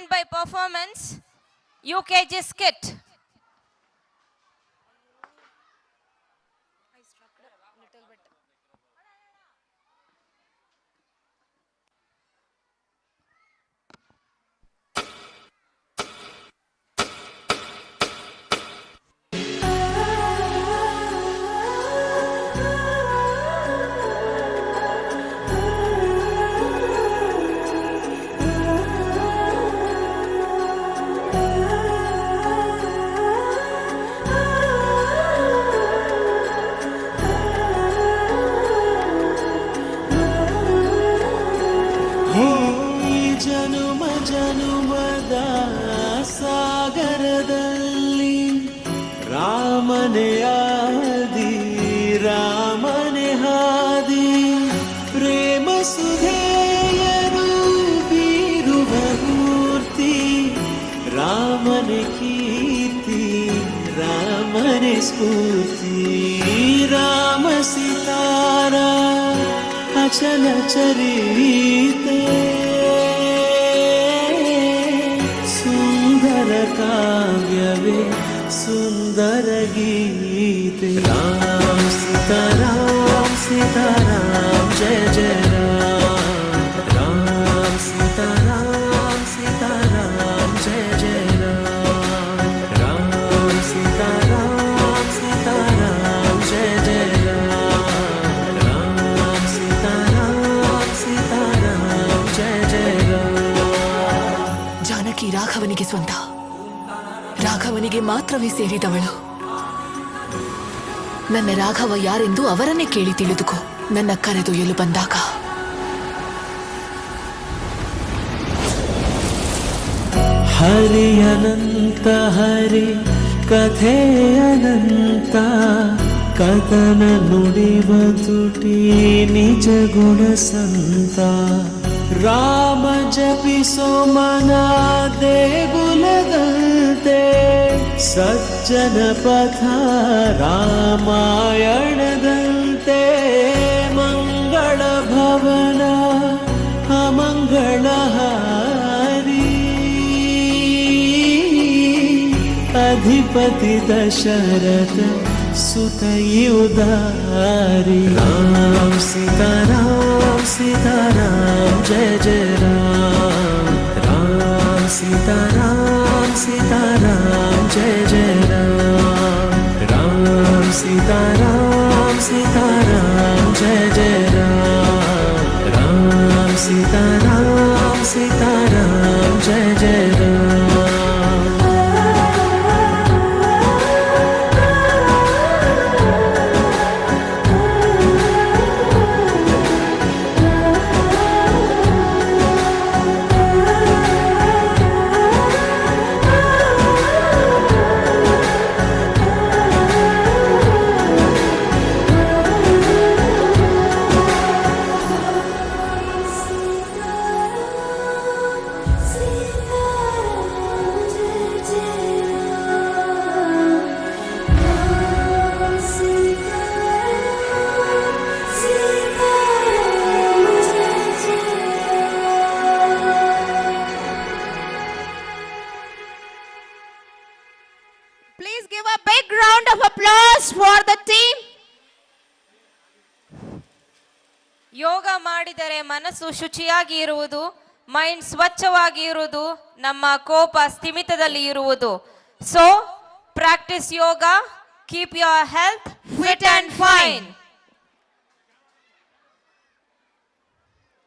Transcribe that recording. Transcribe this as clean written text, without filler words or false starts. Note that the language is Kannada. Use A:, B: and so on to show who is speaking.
A: by performance UKG skit.
B: ಜನುಮದ ಸಾಗರದಲ್ಲಿ ರಾಮನೇ ಆದಿ ರಾಮನೇ ಹಾದಿ ಪ್ರೇಮ ಸುಧೆಯರು ಬೀರುವ ಮೂರ್ತಿ ರಾಮನೇ ಕೀರ್ತಿ ರಾಮನೇ ಸ್ಫೂರ್ತಿ ರಾಮ ಸಿತಾರ ಅಚಲ ಚರಿತೆ ಕಾವ್ಯವೇ ಸುಂದರ ಗೀತೆ ರಾಮ ಸೀತಾರಾಮ ಸೀತಾರಾಮ ಜಯ ಜಯ ರಾಮ ರಾಮ ಸೀತಾರಾಮ ಸೀತಾರಾಮ ಜಯ ಜಯ ರಾಮ ರಾಮ ಸೀತಾರಾಮ ಸೀತಾರಾಮ ಜಯ ಜಯ ರಾಮ ಸೀತಾರಾಮ ಸೀತಾರಾಮ ಜಯ ಜಯ
C: ಜಾನಕಿ ರಾಘವನಿಗೆ ಸ್ವಂತ, ರಾಘವನಿಗೆ ಮಾತ್ರವೇ ಸೇರಿದವಳು. ನನ್ನ ರಾಘವ ಯಾರೆಂದು ಅವರನ್ನೇ ಕೇಳಿ ತಿಳಿದುಕೋ ನನ್ನ ಕರೆದೊಯ್ಯಲು ಬಂದಾಗ.
B: ಹರಿಯನಂತ ಹರಿ ಕಥೆ ಅನಂತ ಕಥನ ನುಡಿವ ತುಟಿ ನಿಜ ಗುಣ ಸಂತ ರಾಮ ಜಪಿಸೋ ಮನ ದೇಗುಲದಂತೆ ಸಜ್ಜನ ಪಥ ರಾಮಾಯಣದಂತೆ ಮಂಗಳ ಭವನ ಅಮಂಗಳ ಹಾರಿ ಅಧಿಪತಿ ದಶರಥ ಸುತಯುದಾರಿ ರಾಮ ಸೀತಾರಾಮ ಸೀತಾರಾಮ ಜಯ ಜಯ ರಾಮ ರಾಮ ಸೀತಾರಾಮ ಸೀತಾರಾಮ ಜಯ ಜಯ ರಾಮ ರಾಮ ಸೀತಾರಾಮ ಸೀತಾರಾಮ ಜಯ ಜಯ ರಾಮ ರಾಮ ಸೀತಾರಾಮ ಸೀತಾರಾಮ ಜಯ ಜಯ
A: Please give a big round of applause for the team. ಯೋಗ ಮಾಡಿದರೆ ಮನಸ್ಸು ಶುಚಿಯಾಗಿ ಇರುವುದು, ಮೈಂಡ್ ಸ್ವಚ್ಛವಾಗಿ ಇರುವುದು, ನಮ್ಮ ಕೋಪ ಸ್ಥಿಮಿತದಲ್ಲಿ ಇರುವುದು. So practice yoga, keep your health fit and fine.